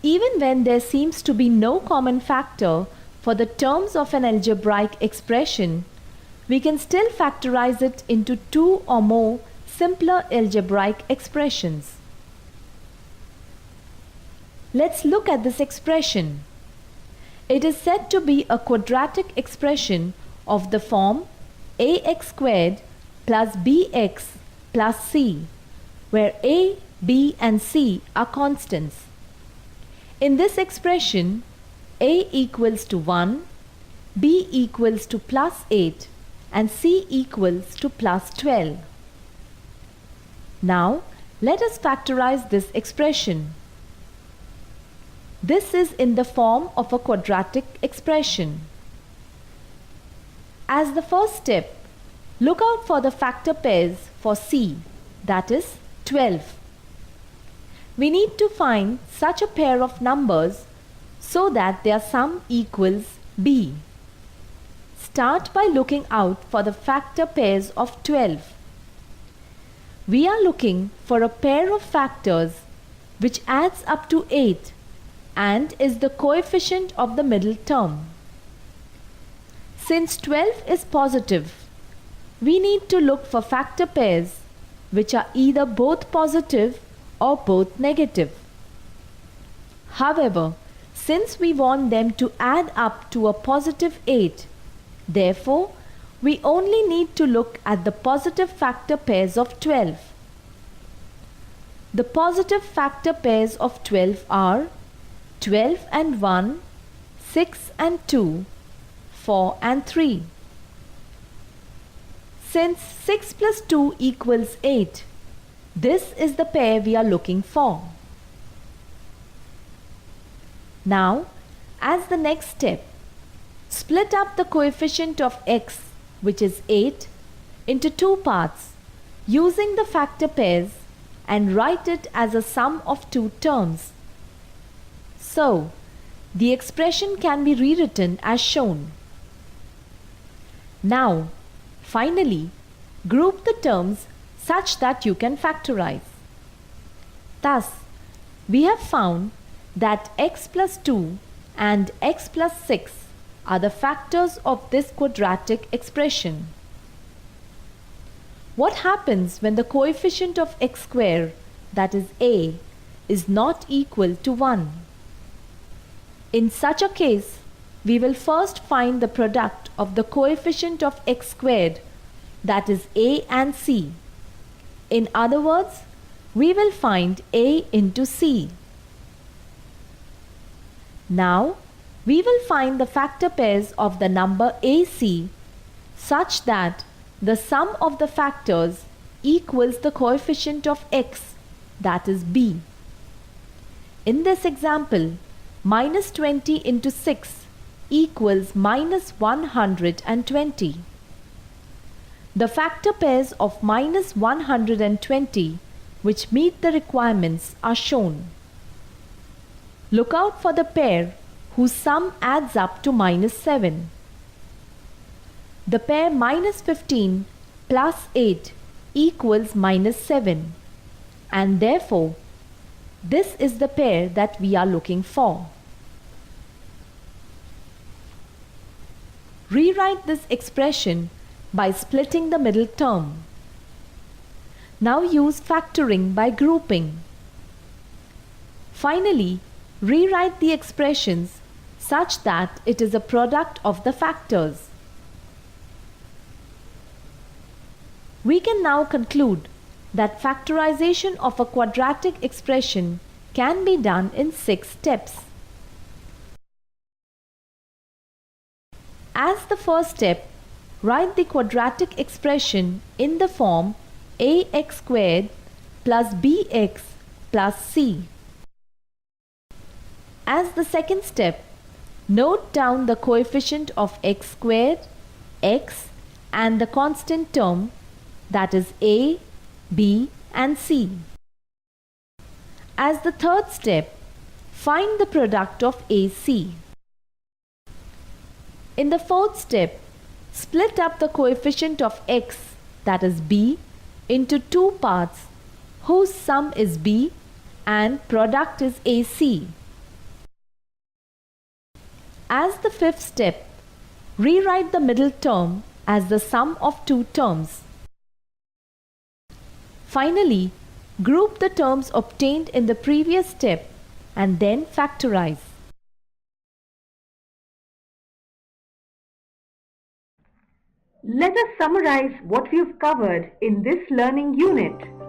Even when there seems to be no common factor for the terms of an algebraic expression, we can still factorize it into two or more simpler algebraic expressions. Let's look at this expression. It is said to be a quadratic expression of the form ax squared plus bx plus c, where a, b and c are constants. In this expression, a equals to 1, b equals to plus 8 and c equals to plus 12. Now, let us factorize this expression. This is in the form of a quadratic expression. As the first step, look out for the factor pairs for c, that is 12. We need to find such a pair of numbers so that their sum equals b. Start by looking out for the factor pairs of 12. We are looking for a pair of factors which adds up to 8 and is the coefficient of the middle term. Since 12 is positive, we need to look for factor pairs which are either both positive or both negative. However, since we want them to add up to a positive 8, therefore, we only need to look at the positive factor pairs of 12. The positive factor pairs of 12 are 12 and 1, 6 and 2, 4 and 3. Since 6 plus 2 equals 8, this is the pair we are looking for. Now, as the next step, split up the coefficient of x, which is 8, into two parts using the factor pairs and write it as a sum of two terms. So, the expression can be rewritten as shown. Now, finally, group the terms such that you can factorize. Thus, we have found that x plus 2 and x plus 6 are the factors of this quadratic expression. What happens when the coefficient of x squared, that is a, is not equal to 1? In such a case, we will first find the product of the coefficient of x squared, that is a and c. In other words, we will find a into c. Now, we will find the factor pairs of the number ac such that the sum of the factors equals the coefficient of x, that is b. In this example, minus 20 into 6 equals minus 120. The factor pairs of minus 120 which meet the requirements are shown. Look out for the pair whose sum adds up to minus 7. The pair minus 15 plus 8 equals minus 7, and therefore this is the pair that we are looking for. Rewrite this expression by splitting the middle term. Now use factoring by grouping. Finally, rewrite the expressions such that it is a product of the factors. We can now conclude that factorization of a quadratic expression can be done in 6 steps. As the first step, write the quadratic expression in the form ax squared plus bx plus c. As the second step, note down the coefficient of x squared, x and the constant term, that is a, b and c. As the third step, find the product of AC. In the fourth step, split up the coefficient of x, that is b, into two parts whose sum is b and product is AC. As the fifth step, rewrite the middle term as the sum of two terms. Finally, group the terms obtained in the previous step and then factorize. Let us summarize what we've covered in this learning unit.